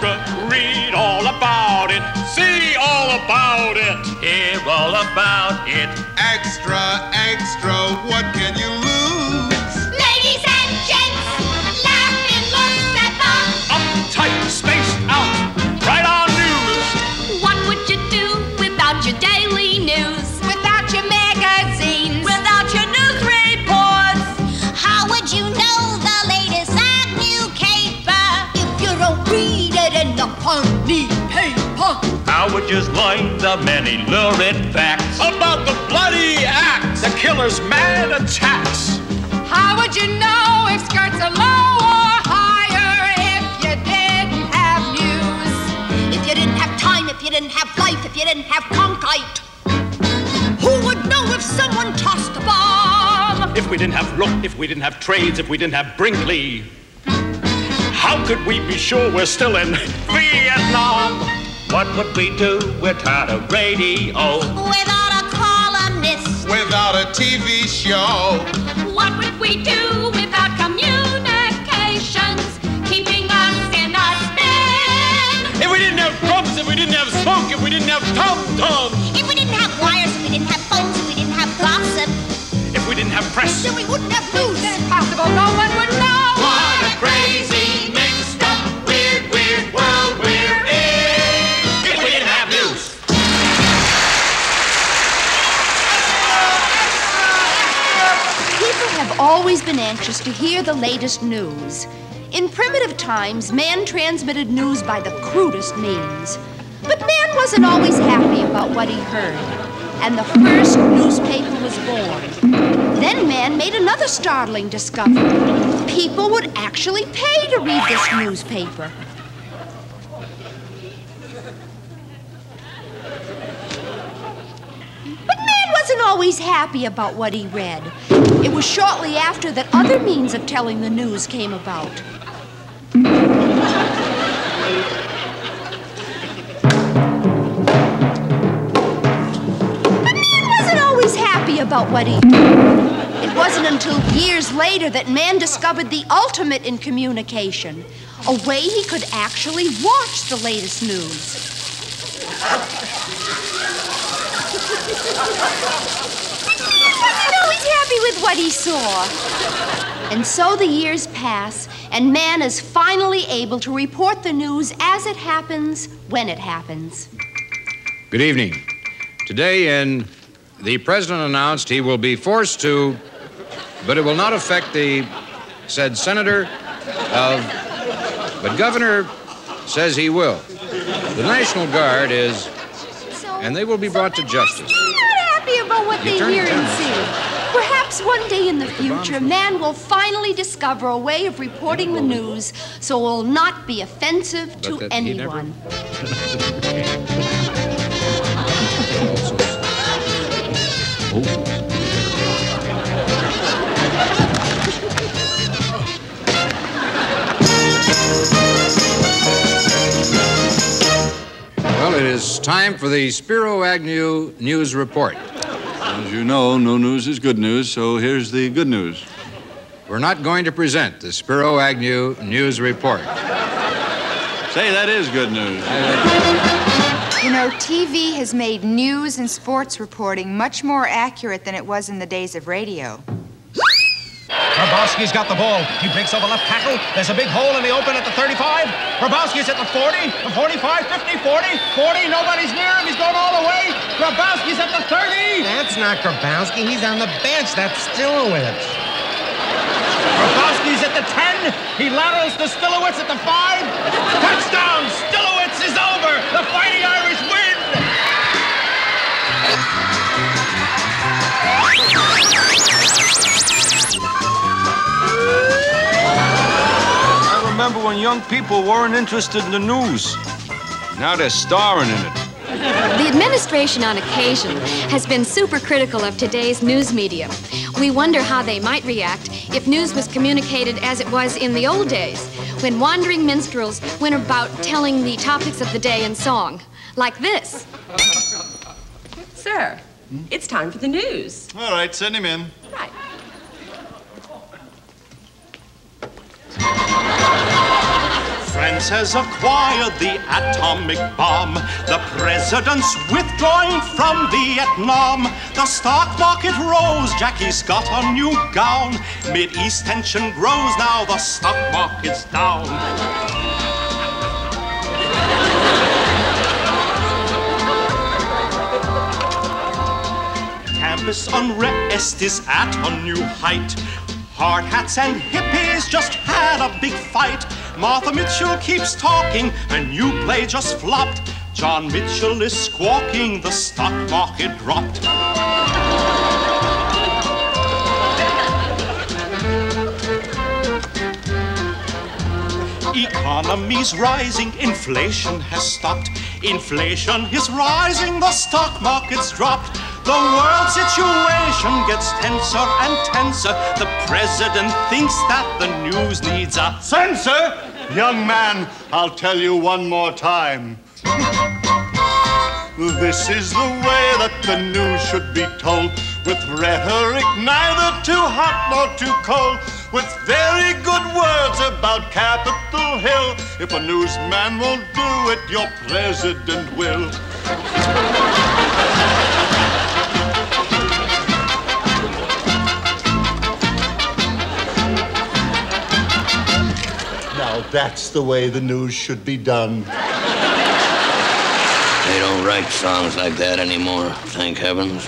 extra. Read all about it. See all about it. Hear all about it. Extra, extra, what can you lose? Ladies and gents, laughing looks at the uptight, spaced out, right on news. What would you do without your daily news? Without your magazines? Without your news reports? How would you know the latest Agnew caper if you don't read it in the funny paper? How would you learn the many lurid facts about the bloody acts, the killer's mad attacks? How would you know if skirts are low or higher if you didn't have news? If you didn't have time, if you didn't have life, if you didn't have concite? Who would know if someone tossed a bomb? If we didn't have Rook, if we didn't have trades, if we didn't have Brinkley, how could we be sure we're still in Vietnam? What would we do without a radio? Without a columnist? Without a TV show? What would we do without communications, keeping us in a spin? If we didn't have drums, if we didn't have smoke, if we didn't have tom-toms. If we didn't have wires, if we didn't have phones, if we didn't have gossip. If we didn't have press. Then we wouldn't have news. It's impossible, no one would know. What a crazy, mixed up, weird, weird world we're in. If we didn't have news. People have always been anxious to hear the latest news. In primitive times, man transmitted news by the crudest means. But man wasn't always happy about what he heard. And the first newspaper was born. Then man made another startling discovery. People would actually pay to read this newspaper. But man wasn't always happy about what he read. It was shortly after that other means of telling the news came about. About what he did. It wasn't until years later that man discovered the ultimate in communication, a way he could actually watch the latest news. He wasn't always happy with what he saw. And so the years pass, and man is finally able to report the news as it happens, when it happens. Good evening. Today the president announced he will be forced to, but it will not affect the said senator but governor says he will. The National Guard is, and they will be brought to justice. They're not happy about what they hear and see. Perhaps one day in the future, man will finally discover a way of reporting the news so it will not be offensive to anyone. Well, it is time for the Spiro Agnew News Report. As you know, no news is good news, so here's the good news. We're not going to present the Spiro Agnew News Report. Say, that is good news. You know, TV has made news and sports reporting much more accurate than it was in the days of radio. Grabowski's got the ball. He breaks over left tackle. There's a big hole in the open at the 35. Grabowski's at the 40, the 45, 50, 40, 40. Nobody's near him. He's going all the way. Grabowski's at the 30. That's not Grabowski. He's on the bench. That's Stillowitz. Grabowski's at the 10. He laterals to Stillowitz at the 5. Touchdown! Stillowitz is over. The Fighting Irish win. I remember when young people weren't interested in the news. Now they're starring in it. The administration on occasion has been super critical of today's news media. We wonder how they might react if news was communicated as it was in the old days, when wandering minstrels went about telling the topics of the day in song, like this. Sir, it's time for the news. All right, send him in. Right. Friends US has acquired the atomic bomb. The president's withdrawing from Vietnam. The stock market rose, Jackie's got a new gown. Mid-East tension grows, now the stock market's down. Campus unrest is at a new height. Hard hats and hippies just had a big fight. Martha Mitchell keeps talking, a new play just flopped. John Mitchell is squawking, the stock market dropped. Economy's rising, inflation has stopped. Inflation is rising, the stock market's dropped. The world situation gets tenser and tenser. The president thinks that the news needs a censor. Young man, I'll tell you one more time. This is the way that the news should be told, with rhetoric neither too hot nor too cold, with very good words about Capitol Hill. If a newsman won't do it, your president will. Now that's the way the news should be done. They don't write songs like that anymore, thank heavens.